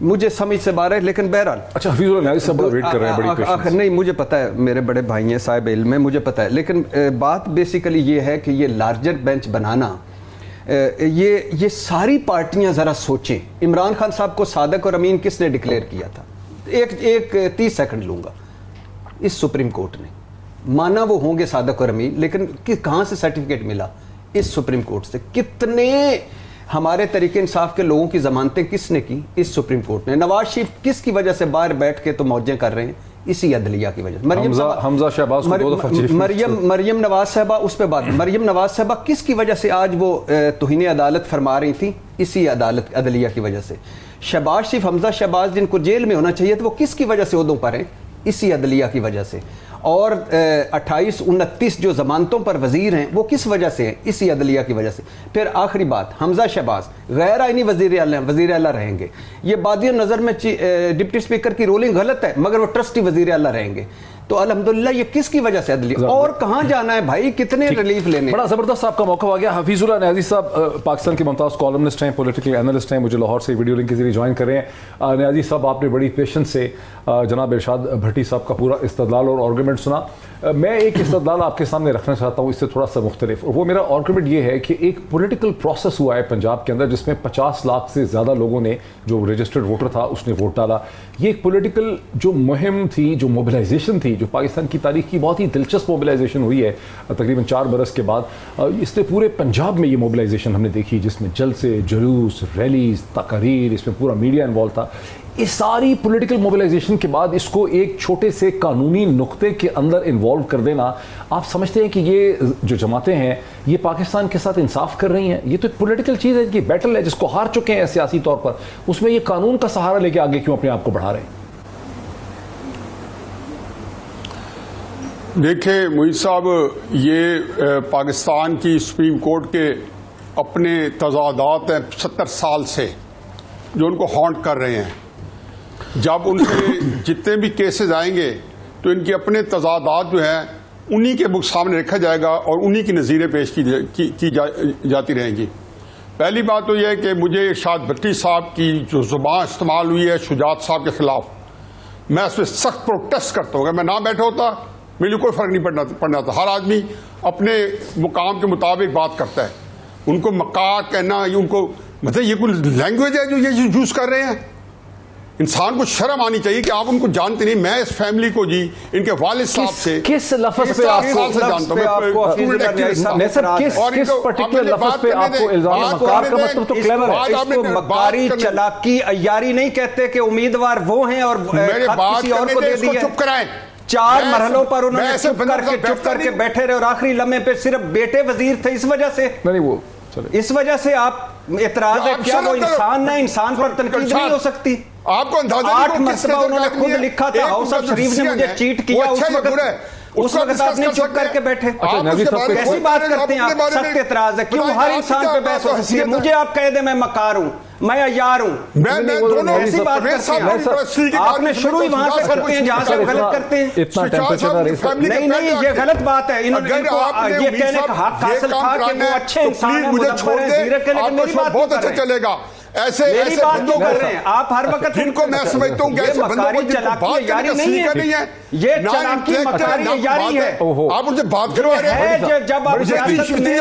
مجھے سمجھ سے باہر ہے، لیکن بہرحال اچھا حفیظ اللہ نیازی صاحب بڑا ویٹ کر رہے ہیں بڑی پیشنس. نہیں مجھے پتا ہے، میرے بڑے بھائی ہیں، صاحب علم ہے، مجھے پتا ہے، لیکن بات بیسیکلی یہ ہے کہ یہ لارجر بینچ بنانا، یہ ساری پارٹیاں ذرا سوچیں. عمران خان صاحب کو صادق اور امین کس نے ڈکلیئر کیا تھا؟ ایک 30 سیکنڈ لوں گا. اس سپریم کورٹ نے مانا وہ ہوں گے صادق اور امین، لیکن کہاں سے سرٹیفکیٹ ملا؟ اس سپریم کورٹ سے. کتنے ہمارے طریقے انصاف کے لوگوں کی ضمانتیں کس نے کی؟ اس سپریم کورٹ نے. نواز شریف کس کی وجہ سے باہر بیٹھ کے تو موجیں کر رہے ہیں؟ اسی عدلیہ کی وجہ سے. حمزہ شہباز کو 2 دفعہ چیف مریم نواز صاحبہ، اس پہ بات، مریم نواز صاحبہ کس کی وجہ سے آج وہ توہین عدالت فرما رہی تھی؟ اسی عدلیہ کی وجہ سے. شہباز شریف، حمزہ شہباز جن کو جیل میں ہونا چاہیے تھا، وہ کس کی وجہ سے عہدوں پر ہیں؟ اسی عدلیہ کی وجہ سے. اور 28 29 جو ضمانتوں پر وزیر ہیں وہ کس وجہ سے ہیں؟ اسی عدلیہ کی وجہ سے. پھر آخری بات، حمزہ شہباز غیر آئینی وزیر اعلیٰ رہیں گے. یہ بادی نظر میں ڈپٹی اسپیکر کی رولنگ غلط ہے، مگر وہ ٹرسٹی وزیر اعلیٰ رہیں گے. تو الحمدللہ یہ کس کی وجہ سے عدلیہ؟ اور کہاں جانا ہے بھائی؟ کتنے ریلیف لینے؟ بڑا زبردست آپ کا موقع آ گیا. حفیظ اللہ نیازی صاحب پاکستان کے ممتاز کالمنسٹ ہیں، پولیٹیکل اینالسٹ ہیں، مجھے لاہور سے ویڈیو لنک کے ذریعے جوائن کر رہے ہیں. نیازی صاحب آپ نے بڑی پیشنس سے جناب ارشاد بھٹی صاحب کا پورا استدلال اور آرگومنٹ سنا. میں ایک استدلال آپ کے سامنے رکھنا چاہتا ہوں، اس سے تھوڑا سا مختلف، اور وہ میرا آرگومنٹ یہ ہے کہ ایک پولیٹیکل پروسیس ہوا ہے پنجاب کے اندر جس میں 50 لاکھ سے زیادہ لوگوں نے، جو رجسٹرڈ ووٹر تھا اس نے ووٹ ڈالا. یہ ایک پولیٹیکل جو مہم تھی، جو موبلائزیشن تھی، جو پاکستان کی تاریخ کی بہت ہی دلچسپ موبلائزیشن ہوئی ہے تقریباً 4 برس کے بعد. اس نے پورے پنجاب میں یہ موبلائزیشن ہم نے دیکھی، جس میں جلسے، جلوس، ریلیز، تقاریر، اس میں پورا میڈیا انوالو تھا. اس ساری پولیٹیکل موبلائزیشن کے بعد اس کو ایک چھوٹے سے قانونی نقطے کے اندر انوالو کر دینا، آپ سمجھتے ہیں کہ یہ جو جماعتیں ہیں یہ پاکستان کے ساتھ انصاف کر رہی ہیں؟ یہ تو ایک پولیٹیکل چیز ہے، یہ بیٹل ہے جس کو ہار چکے ہیں سیاسی طور پر، اس میں یہ قانون کا سہارا لے کے آگے کیوں اپنے آپ کو بڑھا رہے ہیں؟ دیکھیں معید صاحب، یہ پاکستان کی سپریم کورٹ کے اپنے تضادات ہیں 70 سال سے جو ان کو ہانٹ کر رہے ہیں. جب ان کے جتنے بھی کیسز آئیں گے تو ان کے اپنے تضادات جو ہیں انہی کے سامنے رکھا جائے گا اور انہی کی نظیریں پیش کی جاتی رہیں گی. پہلی بات تو یہ ہے کہ مجھے ارشاد بھٹی صاحب کی جو زبان استعمال ہوئی ہے شجاعت صاحب کے خلاف، میں اس پہ سخت پروٹیسٹ کرتا ہوں. اگر میں نہ بیٹھا ہوتا میرے کوئی فرق نہیں پڑنا تھا. ہر آدمی اپنے مقام کے مطابق بات کرتا ہے. ان کو مکار کہنا، ان کو مطلب یہ کوئی لینگویج ہے جو یہ یوز کر رہے ہیں؟ انسان کو شرم آنی چاہیے کہ آپ ان کو جانتے نہیں. میں اس فیملی کو جی ان کے والد صاحب سے کس لفظ پہ آپ کو جانتا ہوں؟ مکاری، چلاکی، عیاری نہیں کہتے کہ امیدوار وہ ہیں اور کسی اور کو دے دیا. چپ کرائیں. 4 مرحلوں پر انہوں نے چپ کر کے بیٹھے رہے اور آخری لمحے پہ صرف بیٹے وزیر تھے. اس وجہ سے اس وجہ سے آپ اعتراض ہے کیا وہ انسان نہ انسان پر تنقید نہیں ہو سکتی؟ آپ کو اندازہ 8 مرتبہ انہوں نے خود لکھا تھا ہاؤس آف شریف نے مجھے چیٹ کیا. اس وقت آپ نے چپ کر کے بیٹھے. کیسی بات کرتے ہیں آپ؟ سخت اعتراض ہے. کیوں ہر انسان پہ بحث ہو سکتی ہے؟ مجھے آپ کہہ دیں میں مکار ہوں، میں عیار ہوں، ایسی بات کرتے ہیں آپ نے شروع ہی وہاں سے کرتے ہیں جہاں سے غلط کرتے ہیں. نہیں یہ غلط بات ہے. انہوں نے یہ کہنے کا حق حاصل تھا کہ وہ اچھے انسان ہیں، مدبر ہیں، زیرک ہیں، لیکن میری بات بہت اچھا چلے گا. میری بات کیوں کر رہے ہیں آپ ہر وقت؟ جن کو میں سمجھتا ہوں کہ ایسے بندوں کو جن کو بات کرنے کا سلیقہ نہیں ہے، یہ چلاکی مکاری عیاری ہے. آپ ان سے بات کروا رہے ہیں. جب آپ سیاست میں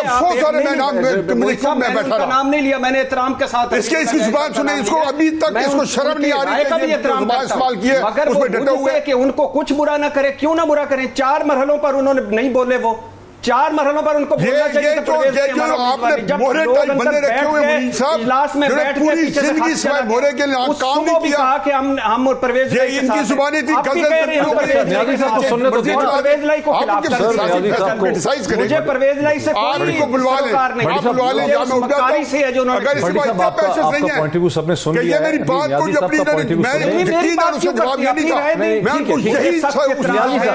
کا نام نہیں لیا، میں نے احترام کے ساتھ اس کی زبان سنیں. اس کو ابھی تک اس کو شرم نہیں آ رہی کہ یہ زبان استعمال کی ہے، مگر اس وہ پہ ڈٹے ہوئے کہ ان کو کچھ برا نہ کرے. کیوں نہ برا کریں؟ 4 مرحلوں پر انہوں نے نہیں بولے. وہ 4 مرحلوں پر ان کو بولنا چاہیے تھا. جب لوگ اندر بیٹھ کے اجلاس میں بیٹھ کے پیچھے سے اس کو بھی کہا کہ ہم پرویز لائی کے ساتھ پرویز لائی کو خلاف مجھے پرویز لائی سے کوئی سروکار نہیں. مکاری سے ہے جو انہوں نے میری بات کو جو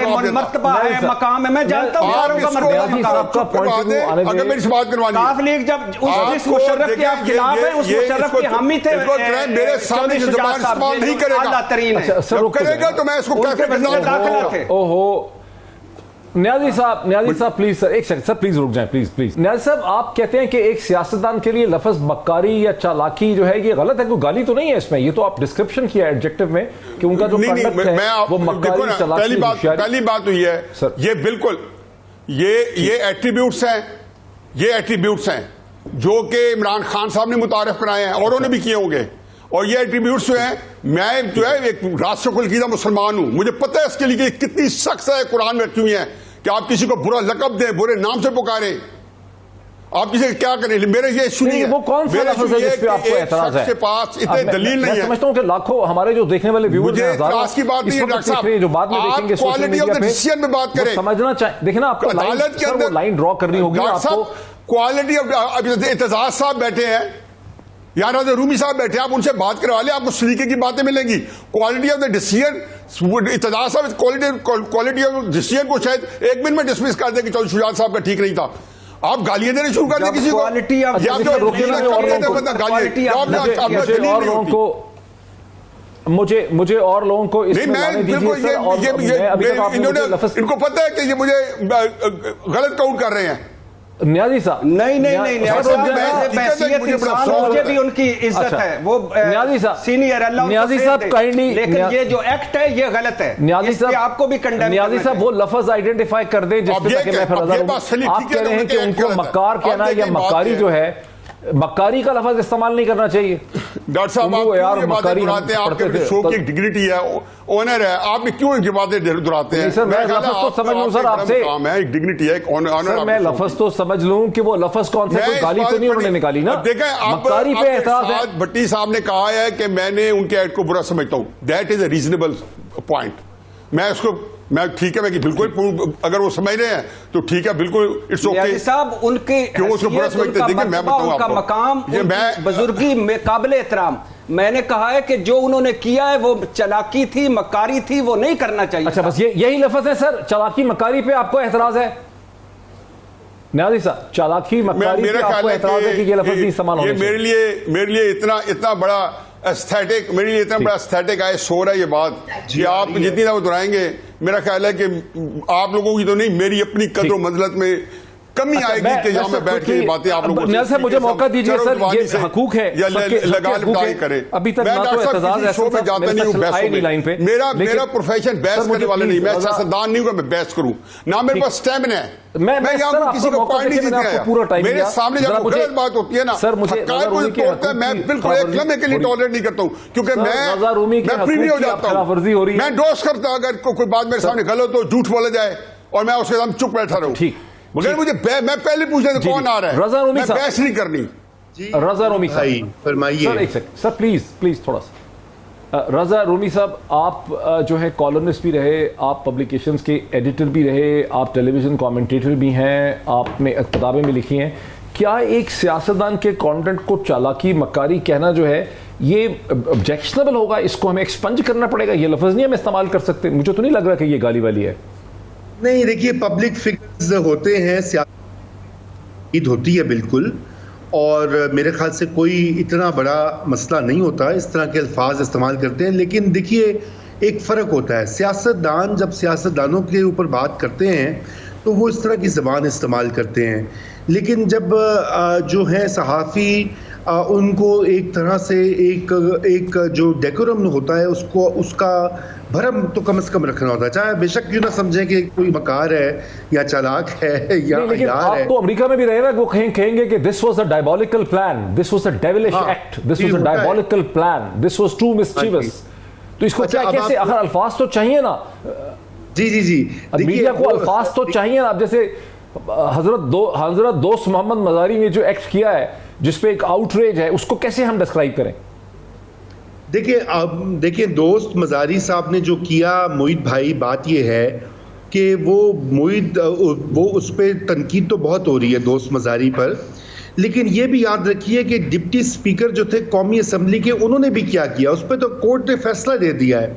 اپنی مرتبہ ہے، مقام ہے، میں جانتا ہوں. اگر میری بات کروانی کاف لیگ جب جس مشرف کے آپ خلاف ہیں اس مشرف کے حامی تھے. میرے سامنے زبان استعمال نہیں کرے گا، اعلیٰ ترین ہے. کرے گا تو میں اس کو کیسے داخلہ تھے. نیازی صاحب پلیز سر ایک سیکنڈ سر پلیز رک جائیں پلیز نیازی صاحب آپ کہتے ہیں کہ ایک سیاستدان کے لیے لفظ مکاری یا چالاکی جو ہے یہ غلط ہے, کوئی گالی تو نہیں ہے اس میں, یہ تو آپ ڈسکرپشن کیا ایڈجیکٹو میں کہ ان کا جو کنڈکٹ ہے وہ مکاری چالاکی پہلی بات تو یہ ہے یہ بالکل یہ ایٹریبیوٹس ہیں جو کہ عمران خان صاحب نے متعارف کرائے ہیں, اوروں نے بھی کیے ہوں گے, اور یہ ایٹریبیوٹس جو ہیں, میں جو ہے ایک راسخ العقیدہ مسلمان ہوں, مجھے پتہ ہے اس کے لیے کتنی سخت ہے قرآن میں رکھی ہوئی ہیں کہ آپ کسی کو برا لقب دیں, برے نام سے پکاریں, آپ کسی کیا کریں. میرے یہ ایشو نہیں ہے, وہ کون سا لفظ ہے جس پہ آپ کو اعتراض ہے؟ کے پاس اتنے دلیل نہیں ہے. میں سمجھتا ہوں کہ لاکھوں ہمارے جو دیکھنے والے ویورز ہیں, اعتراض کی بات نہیں ہے ڈاکٹر صاحب, جو بعد میں دیکھیں گے سوشل میڈیا پہ میں بات کریں, سمجھنا چاہیے. دیکھیں نا آپ کو عدالت کے اندر لائن ڈرا کرنی ہوگی آپ کو. کوالٹی آف اعتزاز صاحب بیٹھے ہیں یا رضا رومی صاحب بیٹھے ہیں, آپ ان سے بات کروا لیں, آپ کو سلیقے کی باتیں ملیں گی. Quality of the decision, Aitzaz صاحب کوالٹی آف ڈیسیژن کو شاید ایک منٹ میں ڈسمس کر دیں کہ چودھری شجاعت صاحب کا ٹھیک نہیں تھا, آپ گالیاں دینے شروع کر دیں کسی کو. مجھے اور لوگوں کو اس میں لانے دیجیے سر. ان کو پتہ ہے کہ یہ مجھے غلط کاؤنٹ کر رہے ہیں. نیازی صاحب نہیں مجھے بھی ان کی عزت ہے, وہ سینئر اللہ نیازی صاحب کائنڈلی, لیکن یہ جو ایکٹ ہے یہ غلط ہے, نیازی صاحب آپ کو بھی کنڈیم. نیازی صاحب وہ لفظ آئیڈینٹیفائی کر دیں جس پہ تاکہ میں پھر آپ کہہ رہے ہیں کہ ان کو مکار کہنا یا مکاری جو ہے, مکاری کا لفظ استعمال نہیں کرنا چاہیے. ڈاکٹر صاحب آپ کیوں یہ باتیں دہراتے ہیں, آپ کے شو کی ایک ڈگنیٹی ہے, آنر ہے, آپ کیوں یہ باتیں دہراتے ہیں؟ سر میں لفظ تو سمجھ لوں سر آپ سے, ایک ڈگنیٹی ہے, ایک آنر. سر میں لفظ تو سمجھ لوں کہ وہ لفظ کون سے, کوئی گالی تو نہیں انہوں نے نکالی نا. دیکھیں مکاری پہ اعتراض ہے. بھٹی صاحب نے کہا ہے کہ میں نے ان کے ایڈ کو برا سمجھتا ہوں, that is a reasonable point. میں اس کو ٹھیک ہے, میں بالکل اگر وہ سمجھ رہے ہیں تو ٹھیک ہے, بالکل اٹس اوکے صاحب. ان کے مقام بزرگی میں قابل احترام. میں نے کہا ہے کہ جو انہوں نے کیا ہے وہ چلاکی تھی, مکاری تھی, وہ نہیں کرنا چاہیے. اچھا بس یہی لفظ ہے سر, چلاکی مکاری پہ آپ کو اعتراض ہے نیازی صاحب؟ چالاکی مکاری پہ آپ کو اعتراض ہے کہ یہ لفظ نہیں استعمال ہونا چاہیے. میرے لیے اتنا بڑا ایستھیٹک, میرے لیے اتنا بڑا ایستھیٹک آئے شور ہے یہ بات کہ آپ جتنی دفعہ دہرائیں گے, میرا خیال ہے کہ آپ لوگوں کی تو نہیں, میری اپنی قدر و منزلت میں کمی آئے گی کہ یہاں میں بیٹھ کے یہ باتیں آپ لوگوں کو. صاحب مجھے موقع دیجیے سر, یہ حقوق ہے یا لگا لٹائی کریں. ابھی تک نہ تو اعتزاز شو میں جاتا نہیں ہوں بحث میں, میرا پروفیشن بحث کرنے والا نہیں, میں سیاستدان نہیں ہوں کہ میں بحث کروں, نہ میرے پاس اسٹیمنا ہے. میں یہاں کسی کو پوائنٹ نہیں دیتا, میرے سامنے جب غلط بات ہوتی ہے نا, حقائق کو توڑتا ہے, میں بالکل ایک لمحے کے لیے ٹالریٹ نہیں کرتا ہوں, کیونکہ میں فری نہیں ہو جاتا ہوں. میں ڈوز کرتا ہوں اگر کوئی بات میرے سامنے غلط ہو, جھوٹ بولا جائے, اور میں اس کے سامنے چپ بیٹھا رہوں. مگر مجھے میں پہلے پوچھنا تھا کون آ رہا ہے, میں بحث نہیں کرنی. رضا رومی صاحب فرمائیے. سر ایک سیکنڈ سر, پلیز تھوڑا سا. رضا رومی صاحب, آپ جو ہے کالمنسٹ بھی رہے, آپ پبلیکیشنز کے ایڈیٹر بھی رہے, آپ ٹیلی ویژن کامنٹیٹر بھی ہیں, آپ نے کتابیں بھی لکھی ہیں. کیا ایک سیاستدان کے کانٹینٹ کو چالاکی مکاری کہنا جو ہے یہ آبجیکشنبل ہوگا؟ اس کو ہمیں ایکسپنج کرنا پڑے گا, یہ لفظ نہیں ہم استعمال کر سکتے؟ مجھے تو نہیں لگ رہا کہ یہ گالی والی ہے. نہیں دیکھیے, پبلک فگرز ہوتے ہیں, سیاست ہوتی ہے بالکل, اور میرے خیال سے کوئی اتنا بڑا مسئلہ نہیں ہوتا, اس طرح کے الفاظ استعمال کرتے ہیں. لیکن دیکھیے ایک فرق ہوتا ہے, سیاستدان جب سیاستدانوں کے اوپر بات کرتے ہیں تو وہ اس طرح کی زبان استعمال کرتے ہیں, لیکن جب جو ہے صحافی ان کو ایک طرح سے ایک جو ڈیکورم ہوتا ہے اس کا بھرم تو کم از کم رکھنا ہوتا ہے, چاہے بے شک کیوں نہ سمجھیں کہ کوئی مکار ہے یا چالاک ہے یا عیار ہے. آپ تو امریکہ میں بھی رہے نا, وہ کہیں گے کہ this was a diabolical plan, this was a devilish act, this was a diabolical plan, this was too mischievous. تو اس کو کیسے, اگر الفاظ تو چاہیے نا. جی میڈیا کو الفاظ تو چاہیے نا. اب جیسے حضرت دوست محمد مزاری نے جو ایکٹ کیا ہے جس پہ ایک آؤٹریج ہے, اس کو کیسے ہم ڈسکرائب کریں؟ دیکھیں دوست مزاری صاحب نے جو کیا, موید بھائی, بات یہ ہے کہ وہ اس پہ تنقید تو بہت ہو رہی ہے دوست مزاری پر, لیکن یہ بھی یاد رکھیے کہ ڈپٹی اسپیکر جو تھے قومی اسمبلی کے, انہوں نے بھی کیا کیا, اس پہ تو کورٹ نے فیصلہ دے دیا ہے.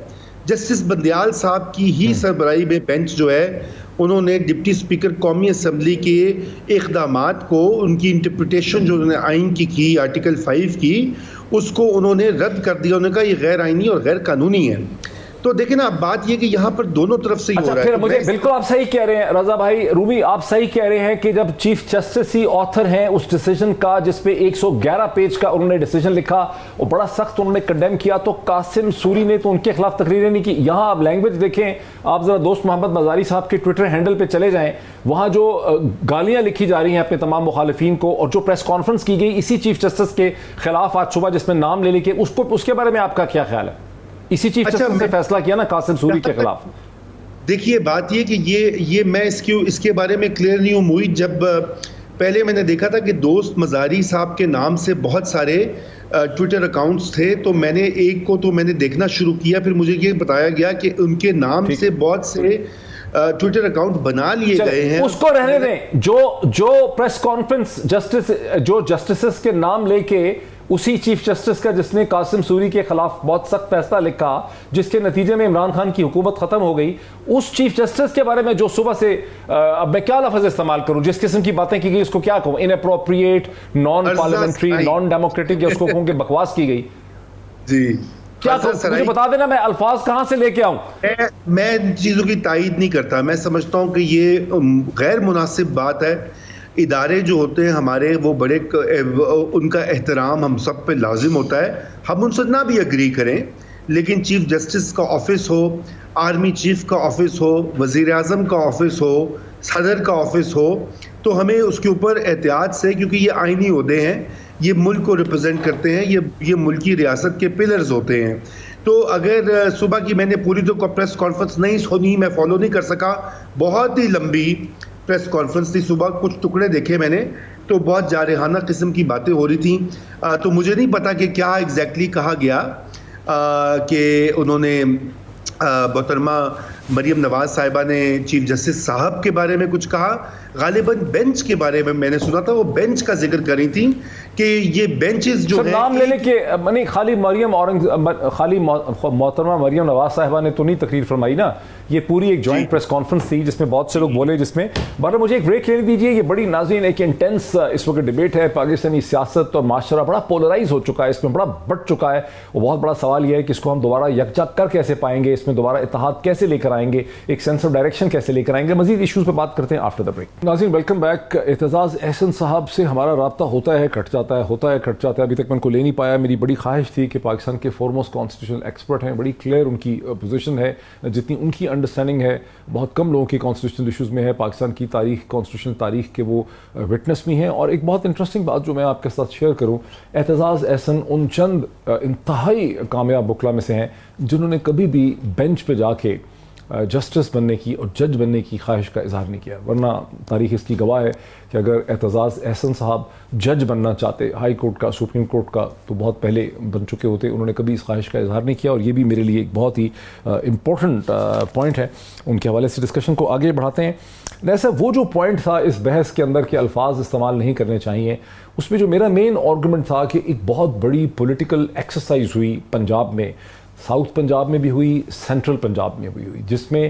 جسٹس بندیال صاحب کی ہی سربراہی میں بینچ جو ہے, انہوں نے ڈپٹی اسپیکر قومی اسمبلی کے اقدامات کو, ان کی انٹرپریٹیشن جو انہوں نے آئین کی آرٹیکل 5 کی, اس کو انہوں نے رد کر دیا. انہوں نے کہا یہ غیر آئینی اور غیر قانونی ہے. تو دیکھیں نا اب بات یہ کہ یہاں پر دونوں طرف سے ہی ہو رہا ہے. پھر مجھے بالکل آپ صحیح کہہ رہے ہیں رضا بھائی رومی, آپ صحیح کہہ رہے ہیں کہ جب چیف جسٹس ہی آتھر ہیں اس ڈیسیجن کا جس پہ 111 پیج کا انہوں نے ڈیسیجن لکھا اور بڑا سخت انہوں نے کنڈیم کیا, تو قاسم سوری نے تو ان کے خلاف تقریریں نہیں کی. یہاں آپ لینگویج دیکھیں, آپ ذرا دوست محمد مزاری صاحب کے ٹویٹر ہینڈل پہ چلے جائیں, وہاں جو گالیاں لکھی جا رہی ہیں اپنے تمام مخالفین کو, اور جو پریس کانفرنس کی گئی اسی چیف جسٹس کے خلاف آج صبح جس میں نام لے کے, اس کے بارے میں آپ کا کیا خیال ہے؟ اسی چیف جسٹس نے فیصلہ کیا نا قاسم سوری کے خلاف. دیکھیے بات یہ کہ یہ میں اس کے بارے میں کلیئر نہیں ہوں ہوئی. جب پہلے میں نے دیکھا تھا کہ دوست مزاری صاحب کے نام سے بہت سارے ٹویٹر اکاؤنٹس تھے, تو میں نے ایک کو تو میں نے دیکھنا شروع کیا, پھر مجھے یہ بتایا گیا کہ ان کے نام سے بہت سے ٹویٹر اکاؤنٹ بنا لیے گئے ہیں. اس کو رہنے دیں. جو پریس کانفرنس جو جسٹسز کے نام لے کے اسی چیف جسٹس کا جس نے قاسم سوری کے خلاف بہت سخت فیصلہ لکھا جس کے نتیجے میں عمران خان کی حکومت ختم ہو گئی, اس چیف جسٹس کے بارے میں جو صبح سے اب میں کیا لفظ استعمال کروں, جس قسم کی باتیں کی گئی اس کو کیا کہوں, inappropriate, non parliamentary, non democratic, یا اس کو کہوں کہ بکواس کی گئی. جی کیا مجھے بتا دینا میں الفاظ کہاں سے لے کے آؤں. میں ان چیزوں کی تائید نہیں کرتا. میں سمجھتا ہوں کہ یہ غیر مناسب بات ہے. ادارے جو ہوتے ہیں ہمارے وہ بڑے, ان کا احترام ہم سب پہ لازم ہوتا ہے. ہم ان سے نہ بھی اگری کریں, لیکن چیف جسٹس کا آفس ہو, آرمی چیف کا آفس ہو, وزیر اعظم کا آفس ہو, صدر کا آفس ہو, تو ہمیں اس کے اوپر احتیاط سے, کیونکہ یہ آئینی عہدے ہیں, یہ ملک کو ریپرزینٹ کرتے ہیں, یہ ملکی ریاست کے پلرز ہوتے ہیں. تو اگر صبح کی میں نے پوری تو پریس کانفرنس نہیں سنی, میں فالو نہیں کر سکا, بہت ہی لمبی پریس کانفرنس تھی صبح, کچھ ٹکڑے دیکھے میں نے, تو بہت جارحانہ قسم کی باتیں ہو رہی تھیں. تو مجھے نہیں پتا کہ کیا ایگزیکٹلی کہا گیا کہ انہوں نے محترمہ مریم نواز صاحبہ نے چیف جسٹس صاحب کے بارے میں کچھ کہا. غالباً بینچ کے بارے میں نے سنا تھا, وہ بینچ کا ذکر کر رہی تھیں کہ یہ بینچز جو ہیں نام لے لے کے نہیں, خالی محترمہ مریم نواز صاحبہ نے تو نہیں تقریر فرمائی نا, یہ پوری ایک جوائنٹ پریس کانفرنس تھی جس میں بہت سے لوگ بولے, جس میں بارہ مجھے ایک بریک لینے دیجیے. یہ بڑی ناظرین ایک انٹینس اس وقت ڈیبیٹ ہے. پاکستانی سیاست اور معاشرہ بڑا پولرائز ہو چکا ہے, اس میں بڑا بٹ چکا ہے. وہ بہت بڑا سوال یہ ہے کہ اس کو ہم دوبارہ یکجا کر کیسے پائیں گے, اس میں دوبارہ اتحاد کیسے لے کر آئیں گے, ایک سینس آف ڈائریکشن کیسے لے کر آئیں گے. مزید ایشوز پہ بات کرتے ہیں آفٹر دا بریک. ناظرین ویلکم بیک. اعتزاز احسن صاحب سے ہمارا رابطہ ہوتا ہے, کٹ جاتا ہے, کٹ جاتا ہے. ابھی تک میں ان کو لے نہیں پایا. میری بڑی خواہش تھی کہ پاکستان کے فورموسٹ کانسٹیٹیوشنل ایکسپرٹ ہیں, بڑی کلیئر ان کی پوزیشن ہے, جتنی ان کی انڈرسٹینڈنگ ہے بہت کم لوگوں کی کانسٹیٹیوشنل ایشوز میں ہے. پاکستان کی تاریخ, کانسٹیٹیوشنل تاریخ کے وہ وٹنس بھی ہیں. اور ایک بہت انٹرسٹنگ بات جو میں آپ کے ساتھ شیئر کروں, اعتزاز احسن ان چند انتہائی کامیاب وکلا میں سے ہیں جنہوں نے کبھی بھی بینچ پہ جا کے جسٹس بننے کی اور جج بننے کی خواہش کا اظہار نہیں کیا. ورنہ تاریخ اس کی گواہ ہے کہ اگر اعتزاز احسن صاحب جج بننا چاہتے ہائی کورٹ کا, سپریم کورٹ کا, تو بہت پہلے بن چکے ہوتے. انہوں نے کبھی اس خواہش کا اظہار نہیں کیا, اور یہ بھی میرے لیے ایک بہت ہی امپورٹنٹ پوائنٹ ہے. ان کے حوالے سے ڈسکشن کو آگے بڑھاتے ہیں. جیسا وہ جو پوائنٹ تھا اس بحث کے اندر کہ الفاظ استعمال نہیں کرنے چاہیے, اس میں جو میرا مین آرگومنٹ تھا کہ ایک بہت بڑی پولیٹیکل ایکسرسائز ہوئی پنجاب میں, ساؤتھ پنجاب میں بھی ہوئی, سینٹرل پنجاب میں بھی ہوئی, جس میں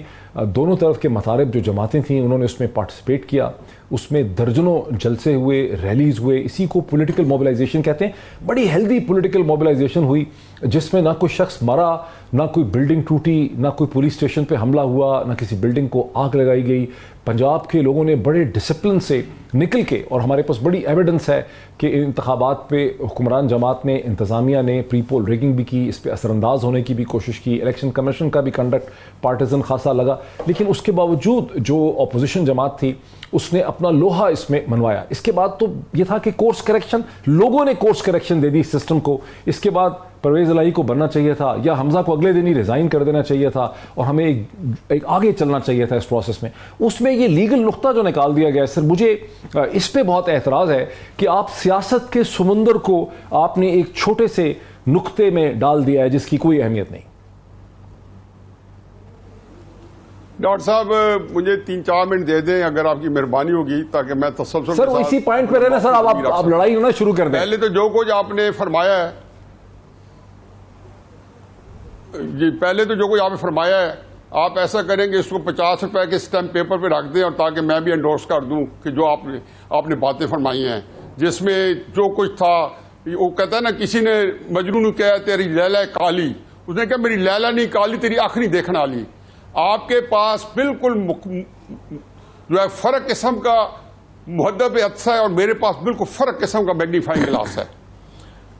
دونوں طرف کے مطالب جو جماعتیں تھیں انہوں نے اس میں پارٹیسپیٹ کیا. اس میں درجنوں جلسے ہوئے, ریلیز ہوئے, اسی کو پولیٹیکل موبلائزیشن کہتے ہیں. بڑی ہیلدی پولیٹیکل موبلائزیشن ہوئی جس میں نہ کوئی شخص مرا, نہ کوئی بلڈنگ ٹوٹی, نہ کوئی پولیس اسٹیشن پہ حملہ ہوا, نہ کسی بلڈنگ کو آگ لگائی گئی. پنجاب کے لوگوں نے بڑے ڈسپلن سے نکل کے, اور ہمارے پاس بڑی ایویڈنس ہے کہ انتخابات پہ حکمران جماعت نے, انتظامیہ نے پری پول ریگنگ بھی کی, اس پہ اثر انداز ہونے کی بھی کوشش کی, الیکشن کمیشن کا بھی کنڈکٹ پارٹیزن خاصا لگا. لیکن اس کے باوجود جو اپوزیشن جماعت تھی اس نے اپنا لوہا اس میں منوایا. اس کے بعد تو یہ تھا کہ کورس کریکشن, لوگوں نے course correction they the system کو. اس کے بعد پرویز الہی کو بننا چاہیے تھا, یا حمزہ کو اگلے دن ہی ریزائن کر دینا چاہیے تھا, اور ہمیں ایک آگے چلنا چاہیے تھا اس پروسیس میں. اس میں یہ لیگل نقطہ جو نکال دیا گیا, سر مجھے اس پہ بہت اعتراض ہے کہ آپ سیاست کے سمندر کو آپ نے ایک چھوٹے سے نقطے میں ڈال دیا ہے جس کی کوئی اہمیت نہیں. ڈاکٹر صاحب مجھے 3-4 منٹ دے دیں اگر آپ کی مہربانی ہوگی, تاکہ میں تسلسل سر اسی پوائنٹ پہ رہنا. سر آپ لڑائی ہونا شروع کر دیں. پہلے تو جو کچھ آپ نے فرمایا ہے, آپ ایسا کریں کہ اس کو 50 روپے کے اسٹیمپ پیپر پہ رکھ دیں, اور تاکہ میں بھی انڈورس کر دوں کہ جو آپ نے باتیں فرمائی ہیں, جس میں جو کچھ تھا, وہ کہتا ہے نا کسی نے مجنون کہا تیری لیلا کالی, اس نے کہا میری لیلا نہیں کالی تیری آنکھ نہیں دیکھنا لی. آپ کے پاس بالکل جو ہے فرق قسم کا مہذب عطسہ ہے اور میرے پاس بالکل فرق قسم کا میگنیفائنگ گلاس ہے.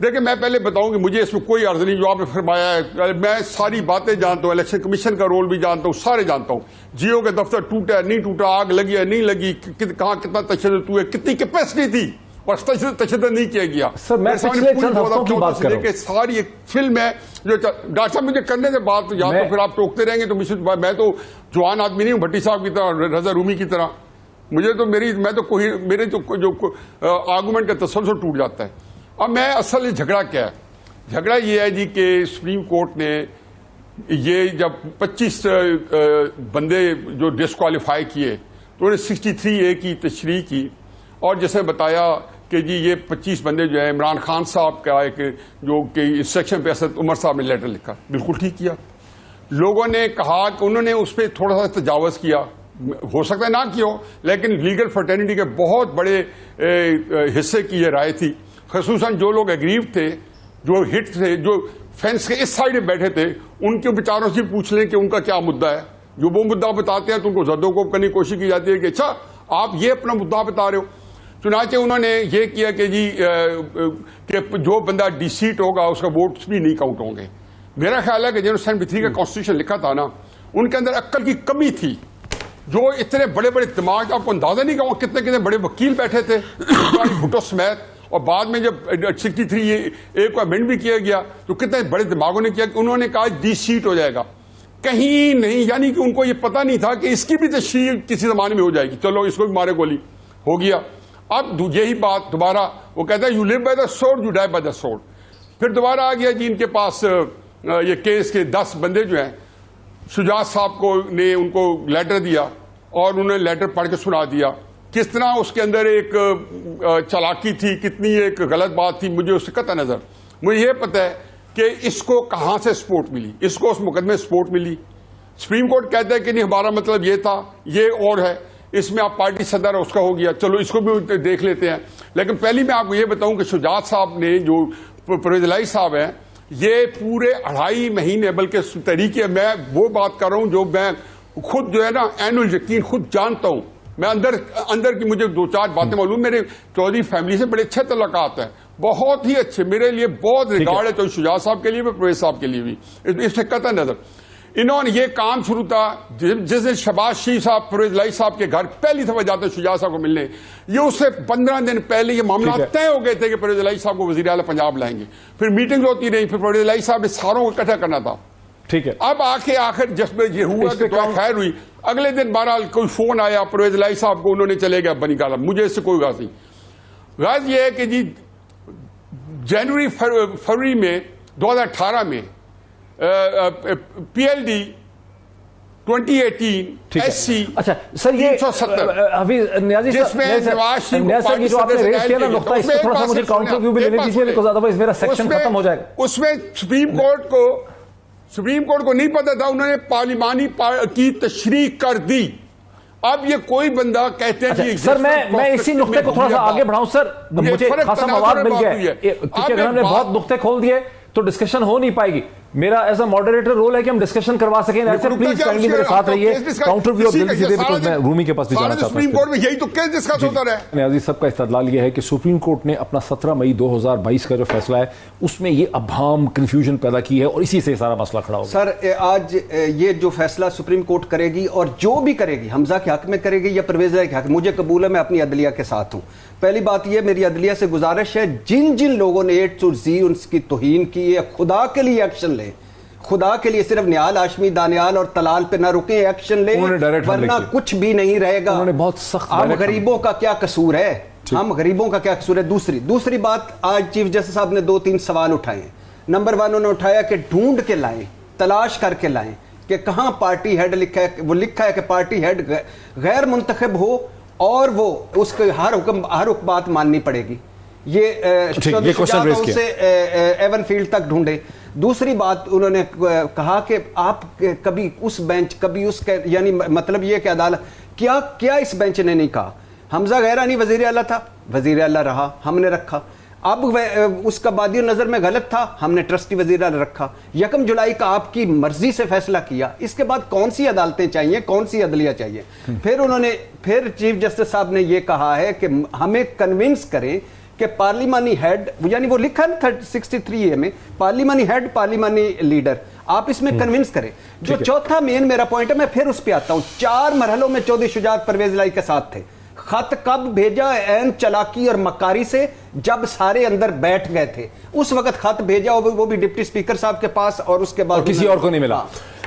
دیکھیں میں پہلے بتاؤں کہ مجھے اس میں کوئی عرض نہیں جو آپ نے فرمایا ہے. میں ساری باتیں جانتا ہوں, الیکشن کمیشن کا رول بھی جانتا ہوں, سارے جانتا ہوں. جیو کے دفتر ٹوٹا ہے نہیں ٹوٹا, آگ لگی ہے نہیں لگی, کہاں کتنا تشدد ہوئے, کتنی کیپیسٹی تھی اور تشدد نہیں کیا گیا. سر میں پچھلے چند ہفتوں کی بات کر رہا ہوں. ساری ایک فلم ہے جو ڈاکٹر صاحب مجھے کرنے سے بات یا تو پھر آپ ٹوکتے رہیں گے تو میں تو جوان آدمی نہیں ہوں بھٹی صاحب کی طرح, رضا رومی کی طرح. مجھے تو میرے جو آرگومنٹ کا تسلسل ٹوٹ جاتا ہے. اب میں اصل جھگڑا کیا ہے, جھگڑا یہ ہے جی کہ سپریم کورٹ نے یہ جب 25 بندے جو ڈسکوالیفائی کیے تو انہوں نے 63A کی تشریح کی اور جیسے بتایا کہ جی یہ 25 بندے جو ہیں عمران خان صاحب کا ایک جو کہ انسٹرکشن پہ اسد عمر صاحب نے لیٹر لکھا, بالکل ٹھیک کیا. لوگوں نے کہا کہ انہوں نے اس پہ تھوڑا سا تجاوز کیا, ہو سکتا ہے نہ کیا ہو, لیکن لیگل فرٹرنیٹی کے بہت بڑے حصے کی یہ رائے تھی, خصوصاً جو لوگ اگریو تھے, جو ہٹ تھے, جو فینس کے اس سائڈ میں بیٹھے تھے, ان کے بیچاروں سے پوچھ لیں کہ ان کا کیا مدعا ہے. جو وہ مدعا بتاتے ہیں تو ان کو زدوں کو کرنے کی کوشش کی جاتی ہے کہ اچھا آپ یہ اپنا مدعا بتا رہے ہو. چنانچہ انہوں نے یہ کیا کہ جی کہ جو بندہ ڈی سیٹ ہوگا اس کا ووٹس بھی نہیں کاؤنٹ ہوں گے. میرا خیال ہے کہ جنہوں نے 73 کا کانسٹیٹیوشن لکھا تھا نا, ان کے اندر عقل کی کمی تھی. جو اتنے بڑے بڑے دماغ, آپ کو اندازہ نہیں کہ کتنے کتنے بڑے وکیل بیٹھے تھے بھٹو سمیت, اور بعد میں جب 63A کو امینڈ بھی کیا گیا تو کتنے بڑے دماغوں نے کیا کہ انہوں نے کہا ڈی سیٹ ہو جائے گا. کہیں نہیں, یعنی کہ ان کو یہ پتا نہیں تھا کہ اس کی بھی تشریح کسی زمانے میں ہو جائے گی, چلو اس کو بھی مارے گولی, ہو گیا. اب یہی بات دوبارہ وہ کہتا ہے you live by the sword you die by the sword. پھر دوبارہ آ گیا جی ان کے پاس یہ کیس کے 10 بندے جو ہیں, شجاعت صاحب کو نے ان کو لیٹر دیا اور انہوں نے لیٹر پڑھ کے سنا دیا. کس طرح اس کے اندر ایک چالاکی تھی, کتنی ایک غلط بات تھی, مجھے اس سے قطع نظر. مجھے یہ پتہ ہے کہ اس کو کہاں سے سپورٹ ملی, اس کو اس مقدمے سپورٹ ملی. سپریم کورٹ کہتا ہے کہ نہیں ہمارا مطلب یہ تھا, یہ اور ہے, اس میں آپ پارٹی صدر اس کا ہو گیا, چلو اس کو بھی دیکھ لیتے ہیں. لیکن پہلی میں آپ کو یہ بتاؤں کہ شجاعت صاحب نے جو پرویز الہی صاحب ہیں, یہ پورے 2.5 مہینے, بلکہ طریقے, میں وہ بات کر رہا ہوں جو میں خود جو ہے نا عین الیقین خود جانتا ہوں. میں اندر کی مجھے 2-4 باتیں معلوم. میرے چودھری فیملی سے بڑے اچھے تعلقات ہیں, بہت ہی اچھے, میرے لیے بہت ریگارڈ ہے, تو شجاعت صاحب کے لیے بھی پرویز صاحب کے لیے بھی. اس سے قطع نظر انہوں نے یہ کام شروع تھا جس دن شہباز شریف صاحب پرویز الہی صاحب کے گھر پہلی دفعہ جاتے شجاعت صاحب کو ملنے, یہ اس سے 15 دن پہلے یہ معاملات طے ہو گئے تھے کہ پرویز الہی صاحب کو وزیر اعلیٰ پنجاب لائیں گے. پھر میٹنگ ہوتی رہی, پھر پرویز الہی صاحب نے ساروں کو اکٹھا کرنا تھا. ٹھیک ہے, اب آخر جس میں یہ ہوا کہ تو خیر ہوئی. اگلے دن بہرحال کوئی فون آیا پرویز الہی صاحب کو, انہوں نے چلے گیا بنی گالا. مجھے اس سے کوئی غرض نہیں. غرض یہ ہے کہ جی جنوری فروری میں 2018 میں PLD 2018 SC. اچھا سر, یہ حفیظ نیازی صاحب یہ جو آپ نے ریز کیا نا نقطہ, اس پہ تھوڑا سا مجھے کاؤنٹر ویو بھی لینے دیجیے, بیکاز ادروائز میرا سیکشن ختم ہو جائے گا. اس میں سپریم کورٹ کو نہیں پتا تھا, انہوں نے پارلیمانی کی تشریح کر دی. اب یہ کوئی بندہ کہتے ہیں سر میں اسی نقطے کو تھوڑا سا آگے بڑھاؤں سر, مجھے خاصا مواد مل گیا ہے, کیونکہ اگر ہم نے بہت نقطے کھول دیے تو ڈسکشن ہو نہیں پائے گی. میرا ایز اے ماڈریٹر رول ہے کہ ہم ڈسکشن کروا سکیں. پلیز کائنڈلی میرے ساتھ رہیے, کاؤنٹر ویو جلدی سے دے, بیکاز میں رومی کے پاس بھی جانا چاہتا ہوں. سپریم کورٹ میں یہی تو کیس ڈسکس ہوتا رہا ہے. نیازی صاحب کا استدلال یہ ہے کہ سپریم کورٹ نے اپنا 17 مئی 2022 کا جو فیصلہ ہے اس میں یہ ابہام کنفیوژن پیدا کی ہے اور اسی سے سارا مسئلہ کھڑا ہوگا. سر آج یہ جو فیصلہ سپریم کورٹ کرے گی اور جو بھی کرے گی, حمزہ کے حق میں کرے گی یا پرویز الہی کے حق, مجھے قبول ہے, میں اپنی عدلیہ کے ساتھ ہوں. پہلی بات یہ میری عدلیہ سے گزارش ہے, جن لوگوں نے A to Z ان کی توہین کی ہے, خدا کے لیے ایکشن لیں. خدا کے لیے صرف نیال ہاشمی دانیال اور طلال پہ نہ رکیں, ایکشن لیں, ورنہ کچھ بھی نہیں رہے گا. بہت سخت, ہم غریبوں کا کیا قصور ہے, ہم غریبوں کا کیا قصور ہے. دوسری بات, آج چیف جسٹس صاحب نے 2-3 سوال اٹھائے ہیں. نمبر 1 انہوں نے اٹھایا کہ ڈھونڈ کے لائیں, تلاش کر کے لائیں کہ کہاں پارٹی ہیڈ لکھا ہے. وہ لکھا ہے کہ پارٹی ہیڈ غیر منتخب ہو اور وہ اس کے ہر بات ماننی پڑے گی. یہ سے ایون فیلڈ تک ڈھونڈے. دوسری بات انہوں نے کہا کہ آپ کبھی اس بینچ کبھی اس کے, یعنی مطلب یہ کہ عدالت کیا اس بینچ نے نہیں کہا حمزہ غیرانی وزیر اعلیٰ تھا, وزیر اعلیٰ رہا, ہم نے رکھا. اب اس کا بادی نظر میں غلط تھا, ہم نے ٹرسٹی وزیر اعلیٰ رکھا, 1 جولائی کا آپ کی مرضی سے فیصلہ کیا, اس کے بعد کون سی عدالتیں چاہیے, کون سی عدلیہ چاہیے؟ پھر چیف جسٹس صاحب نے یہ کہا ہے کہ ہمیں کنونس کریں کہ پارلیمانی ہیڈ, یعنی وہ لکھا نا 63A میں پارلیمانی ہیڈ, پارلیمانی لیڈر, آپ اس میں کنونس کریں. جو چوتھا مین میرا پوائنٹ ہے, میں پھر اس پہ آتا ہوں, 4 مرحلوں میں چودھری شجاعت پرویز الہی کے ساتھ تھے. خط کب بھیجا؟ عین چلاکی اور مکاری سے, جب سارے اندر بیٹھ گئے تھے اس وقت خط بھیجا, وہ بھی ڈپٹی اسپیکر صاحب کے پاس, اور اس کے بعد کسی اور کو نہیں ملا.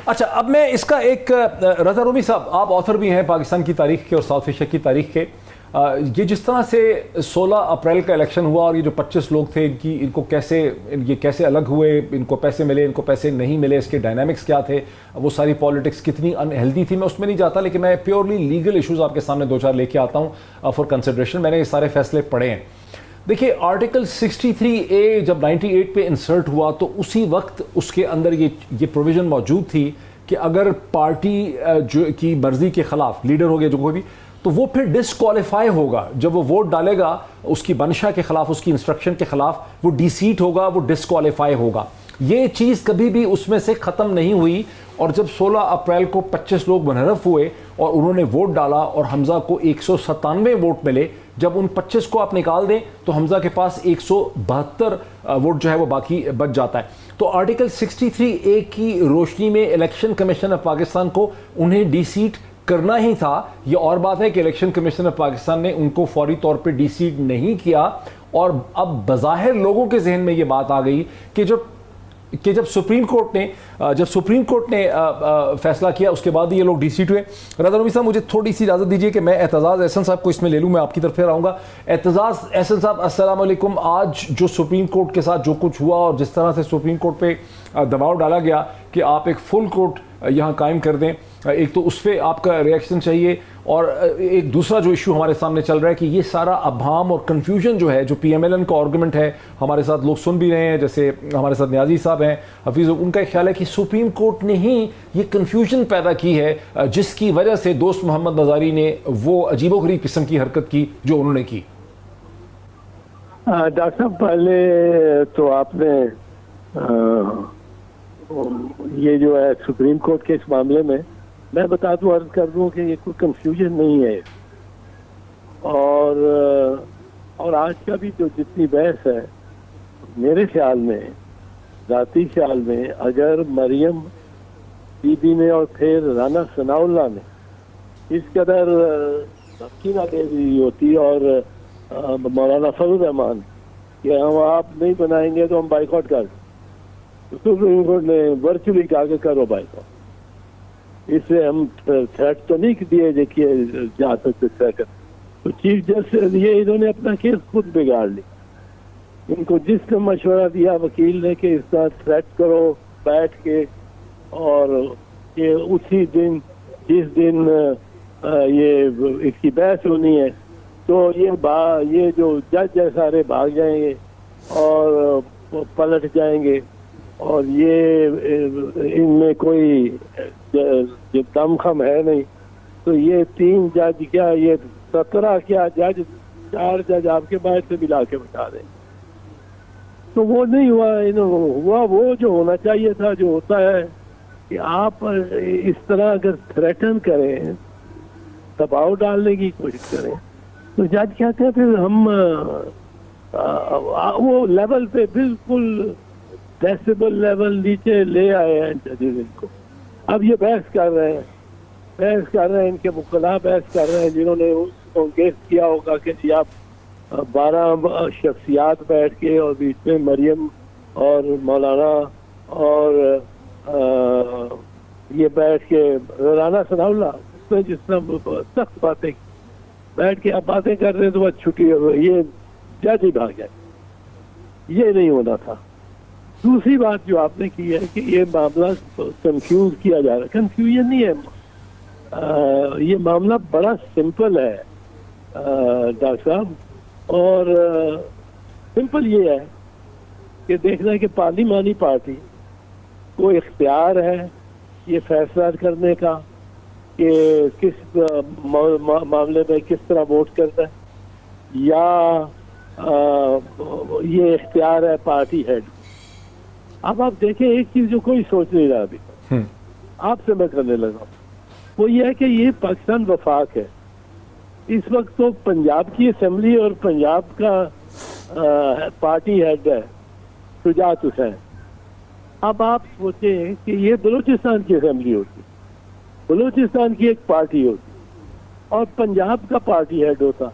اچھا, اب میں اس کا ایک, رضا رومی صاحب آپ آتھر بھی ہیں پاکستان کی تاریخ کے اور ساؤتھ ایشیا کی تاریخ کے, یہ جس طرح سے 16 اپریل کا الیکشن ہوا اور یہ جو 25 لوگ تھے ان کو کیسے الگ ہوئے, ان کو پیسے ملے, ان کو پیسے نہیں ملے, اس کے ڈائنامکس کیا تھے, وہ ساری پالیٹکس کتنی ان ہیلدی تھی, میں اس میں نہیں جاتا, لیکن میں پیورلی لیگل ایشوز آپ کے سامنے 2-4 لے کے آتا ہوں فار کنسیڈریشن. میں نے یہ سارے فیصلے پڑھے ہیں. دیکھیے آرٹیکل 63A جب 98 پہ انسرٹ ہوا تو اسی وقت اس کے اندر یہ پروویژن موجود تھی کہ اگر پارٹی کی مرضی کے خلاف لیڈر ہو گیا جو کوئی بھی, تو وہ پھر ڈسکوالیفائی ہوگا. جب وہ ووٹ ڈالے گا اس کی منشا کے خلاف, اس کی انسٹرکشن کے خلاف, وہ ڈی سیٹ ہوگا, وہ ڈسکوالیفائی ہوگا. یہ چیز کبھی بھی اس میں سے ختم نہیں ہوئی. اور جب 16 اپریل کو 25 لوگ منحرف ہوئے اور انہوں نے ووٹ ڈالا اور حمزہ کو 197 ووٹ ملے, جب ان 25 کو آپ نکال دیں تو حمزہ کے پاس 172 ووٹ جو ہے وہ باقی بچ جاتا ہے. تو آرٹیکل 63A کی روشنی میں الیکشن کمیشن آف پاکستان کو انہیں ڈی سیٹ کرنا ہی تھا. یہ اور بات ہے کہ الیکشن کمیشن آف پاکستان نے ان کو فوری طور پہ ڈی سیٹ نہیں کیا, اور اب بظاہر لوگوں کے ذہن میں یہ بات آ گئی کہ جب سپریم کورٹ نے فیصلہ کیا اس کے بعد یہ لوگ ڈی سیٹ ہوئے. رضا رومی صاحب مجھے تھوڑی سی اجازت دیجیے کہ میں اعتزاز احسن صاحب کو اس میں لے لوں, میں آپ کی طرف پھر آؤں گا. اعتزاز احسن صاحب السلام علیکم. آج جو سپریم کورٹ کے ساتھ جو کچھ ہوا اور جس طرح سے سپریم کورٹ پہ دباؤ ڈالا گیا کہ آپ ایک فل کورٹ یہاں قائم کر دیں, ایک تو اس پہ آپ کا ریئیکشن چاہیے, اور ایک دوسرا جو ایشو ہمارے سامنے چل رہا ہے کہ یہ سارا ابہام اور کنفیوژن جو ہے, جو پی ایم ایل این کا آرگومنٹ ہے, ہمارے ساتھ لوگ سن بھی رہے ہیں, جیسے ہمارے ساتھ نیازی صاحب ہیں, حفیظ, ان کا خیال ہے کہ سپریم کورٹ نے ہی یہ کنفیوژن پیدا کی ہے جس کی وجہ سے دوست محمد نظاری نے وہ عجیب و غریب قسم کی حرکت کی جو انہوں نے کی. ڈاکٹر صاحب پہلے تو آپ نے یہ جو ہے سپریم کورٹ کے اس معاملے میں میں بتا دوں, عرض کر دوں کہ یہ کوئی کنفیوژن نہیں ہے, اور آج کا بھی جو جتنی بحث ہے میرے خیال میں, ذاتی خیال میں, اگر مریم بی بی نے اور پھر رانا ثناء اللہ نے اس قدر دھمکی نہ دے دی ہوتی اور مولانا فضل الرحمان کہ ہم آپ نہیں بنائیں گے تو ہم بائیکاٹ کر دیں, سپریم کورٹ نے ورچولی کہا کہ کرو بائیکاٹ. اس سے ہم تھریٹ تو نہیں دیے دیکھیے جا سکتے تھریٹ, تو چیف جسٹس یہ انہوں نے اپنا کیس خود بگاڑ لی. ان کو جس نے مشورہ دیا وکیل نے کہ اس طرح تھریٹ کرو بیٹھ کے, اور یہ اسی دن جس دن یہ اس کی بحث ہونی ہے تو یہ جو جج ہے سارے بھاگ جائیں گے اور پلٹ جائیں گے, اور یہ ان میں کوئی دم خم ہے نہیں. تو یہ 3 جج کیا, یہ 17 کیا جج, 4 جج آپ کے باہر سے ملا کے بتا دیں. تو وہ نہیں ہوا وہ جو ہونا چاہیے تھا, جو ہوتا ہے کہ آپ اس طرح اگر تھریٹن کریں, دباؤ ڈالنے کی کوشش کریں, تو جج کہتے ہیں پھر ہم وہ لیول پہ بالکل ڈیسیبل لیول نیچے لے آئے ہیں ججز ان کو. اب یہ بحث کر رہے ہیں ان کے مقلا بحث کر رہے ہیں جنہوں نے اس کو گیس کیا ہوگا کہ جی آپ 12 شخصیات بیٹھ کے, اور بیچ میں مریم اور مولانا اور یہ بیٹھ کے رانا ثناء اللہ, اس میں جس طرح سخت باتیں بیٹھ کے آپ باتیں کر رہے ہیں تو بس چھٹی ہو گئی, یہ جج ہی بھاگ جائے. یہ نہیں ہونا تھا. دوسری بات جو آپ نے کی ہے کہ یہ معاملہ کنفیوز کیا جا رہا ہے, کنفیوژن نہیں ہے, یہ معاملہ بڑا سمپل ہے ڈاکٹر صاحب, اور سمپل یہ ہے کہ دیکھنا ہے کہ پارلیمانی پارٹی کو اختیار ہے یہ فیصلہ کرنے کا کہ کس معاملے میں کس طرح ووٹ کرنا ہے, یا یہ اختیار ہے پارٹی ہیڈ. اب آپ دیکھیں ایک چیز جو کوئی سوچ نہیں رہا ابھی آپ سے میں کرنے لگا ہوں, وہ یہ ہے کہ یہ پاکستان وفاق ہے. اس وقت تو پنجاب کی اسمبلی اور پنجاب کا پارٹی ہیڈ ہے شجاعت حسین. اب آپ سوچیں کہ یہ بلوچستان کی اسمبلی ہوتی, بلوچستان کی ایک پارٹی ہوتی, اور پنجاب کا پارٹی ہیڈ ہوتا,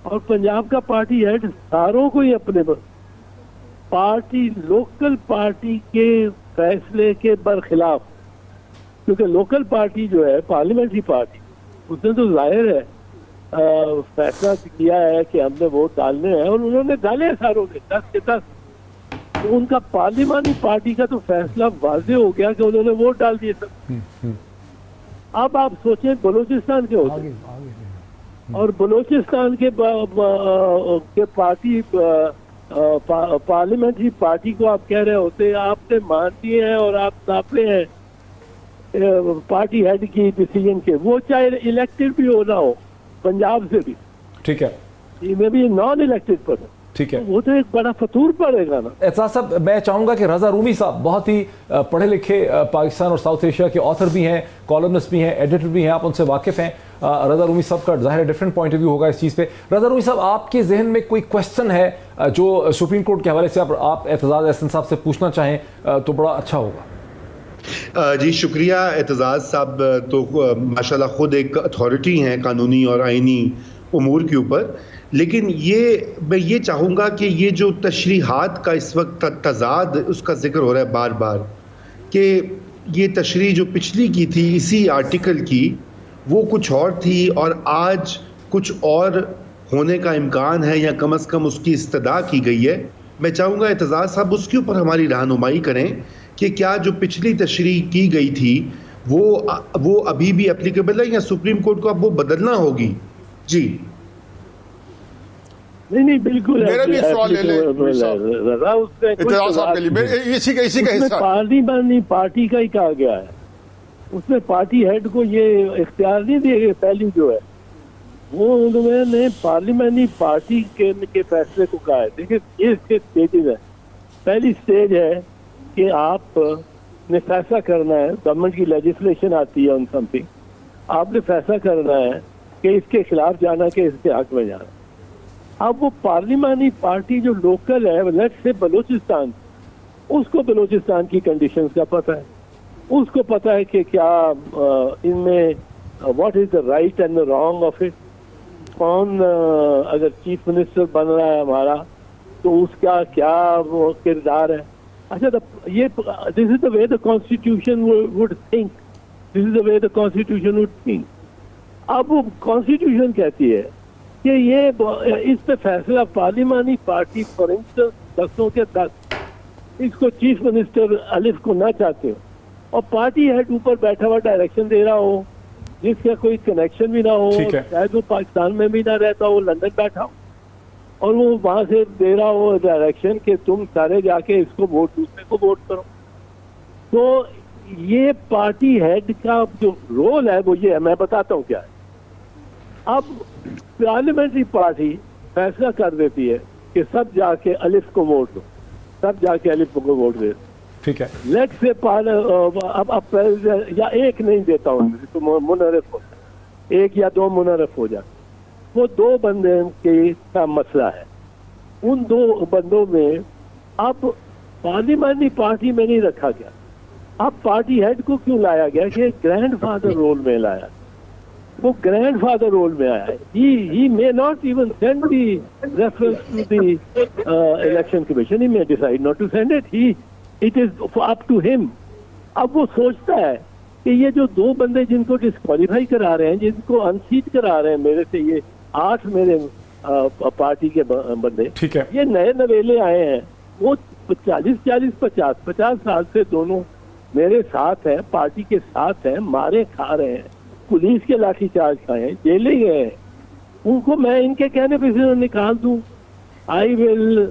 اور پنجاب کا پارٹی ہیڈ ساروں کو ہی اپنے پارٹی لوکل پارٹی کے فیصلے کے برخلاف, کیونکہ لوکل پارٹی جو ہے پارلیمنٹری پارٹی, اس نے تو ظاہر ہے فیصلہ کیا ہے کہ ہم نے ووٹ ڈالنے ہیں, اور انہوں نے ڈالے ساروں نے 10 کے 10. تو ان کا پارلیمانی پارٹی کا تو فیصلہ واضح ہو گیا کہ انہوں نے ووٹ ڈال دیے سب. اب آپ سوچیں بلوچستان کے ہوتے اور بلوچستان کے پارٹی پارلیمنٹری پارٹی کو آپ کہہ رہے ہوتے آپ نے مان دیے ہیں اور آپ ناپے ہیں پارٹی ہیڈ کی ڈیسیجن کے, وہ چاہے الیکٹڈ بھی ہو نہ ہو پنجاب سے بھی, ٹھیک ہے, میں بھی نان الیکٹڈ پرسن, ٹھیک ہے, وہ تو ایک بڑا فطور پڑے گا نا. اعتزاز صاحب میں چاہوں گا کہ رضا رومی صاحب بہت ہی پڑھے لکھے پاکستان اور ساؤتھ ایشیا کے آتھر بھی ہیں, کالمنسٹ بھی ہیں, ایڈیٹر بھی ہیں, آپ ان سے واقف ہیں. رضا رومی صاحب کا ظاہر ڈفرینٹ پوائنٹ آف ویو ہوگا اس چیز پہ. رضا رومی صاحب آپ کے ذہن میں کوئی کویسچن ہے جو سپریم کورٹ کے حوالے سے آپ اعتزاز احسن صاحب سے پوچھنا چاہیں تو بڑا اچھا ہوگا. جی شکریہ اعتزاز صاحب, تو ماشاءاللہ خود ایک اتھارٹی ہیں قانونی اور آئینی امور کے اوپر, لیکن میں یہ چاہوں گا کہ یہ جو تشریحات کا اس وقت تضاد اس کا ذکر ہو رہا ہے بار بار, کہ یہ تشریح جو پچھلی کی تھی اسی آرٹیکل کی وہ کچھ اور تھی اور آج کچھ اور ہونے کا امکان ہے یا کم از کم اس کی استدعا کی گئی ہے. میں چاہوں گا اعتزاز صاحب اس کے اوپر ہماری رہنمائی کریں کہ کیا جو پچھلی تشریح کی گئی تھی وہ ابھی بھی اپلیکیبل ہے یا سپریم کورٹ کو اب وہ بدلنا ہوگی. جی نہیں بالکل میرا بھی سوال لے لیں. پارلیمانی پارٹی کا ہی کہا گیا ہے, اس میں پارٹی ہیڈ کو یہ اختیار نہیں دیا گیا. پہلی جو ہے وہ انہوں نے پارلیمانی پارٹی کے فیصلے کو کہا ہے. دیکھیں یہ اسٹیجز ہے. پہلی اسٹیج ہے کہ آپ نے فیصلہ کرنا ہے, گورنمنٹ کی لیجسلیشن آتی ہے آن سم تھنگ, آپ نے فیصلہ کرنا ہے کہ اس کے خلاف جانا کہ اس کے حق میں جانا. اب وہ پارلیمانی پارٹی جو لوکل ہے لیٹس سے بلوچستان, اس کو بلوچستان کی کنڈیشنز کا پتہ ہے, اس کو پتہ ہے کہ کیا ان میں what is the right and the wrong of it, کون اگر چیف منسٹر بن رہا ہے ہمارا تو اس کا کیا وہ کردار ہے. اچھا یہ this is the way the constitution would think, this is the way the constitution would think. اب وہ کانسٹیٹیوشن کہتی ہے کہ یہ اس پہ فیصلہ پارلیمانی پارٹی فار انسٹنس 10 کے 10 اس کو چیف منسٹر الف کو نہ چاہتے ہو اور پارٹی ہیڈ اوپر بیٹھا ہوا ڈائریکشن دے رہا ہو جس کا کوئی کنیکشن بھی نہ ہو, شاید وہ پاکستان میں بھی نہ رہتا ہو, لندن بیٹھا ہو, اور وہ وہاں سے دے رہا ہو ڈائریکشن کہ تم سارے جا کے اس کو ووٹ دوسرے کو ووٹ کرو. تو یہ پارٹی ہیڈ کا جو رول ہے وہ یہ ہے, میں بتاتا ہوں کیا ہے. اب پارلیمنٹری پارٹی فیصلہ کر دیتی ہے کہ سب جا کے الف کو ووٹ دو, سب جا کے الف کو ووٹ دے. ٹھیک ہے, لیٹ سے اب یا ایک نہیں دیتا ہوں تو منحرف ہو جائے, 1 یا 2 منحرف ہو جائے. وہ 2 بندے کا مسئلہ ہے. ان 2 بندوں میں اب پارلیمانی پارٹی میں نہیں رکھا گیا. اب پارٹی ہیڈ کو کیوں لایا گیا کہ گرینڈ فادر رول میں لایا. وہ گرینڈ فادر رول میں آیا ہے. He may not even send the reference to the election commission. He may decide not to send it. It is up to him. اب وہ سوچتا ہے کہ یہ جو 2 بندے جن کو ڈسکوالیفائی کرا رہے ہیں, جن کو انسیٹ کرا رہے ہیں میرے سے, یہ 8 میرے پارٹی کے بندے, یہ نئے نویلے آئے ہیں, وہ 50 سال سے دونوں میرے ساتھ ہیں, پارٹی کے ساتھ ہیں, مارے کھا رہے ہیں, پولیس کے لاٹھی چارج کھائے ہیں, جیلیں گئے ہیں. ان کو میں ان کے کہنے پہ نکال دوں I will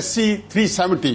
SC 370,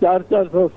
400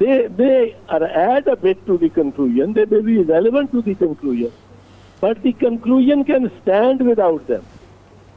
they add a bit to the conclusion, they may be relevant to the conclusion, but the conclusion can stand without them.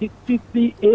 63A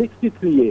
63A,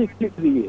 63A।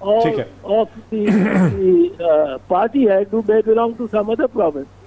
of the party head who may belong to some other province,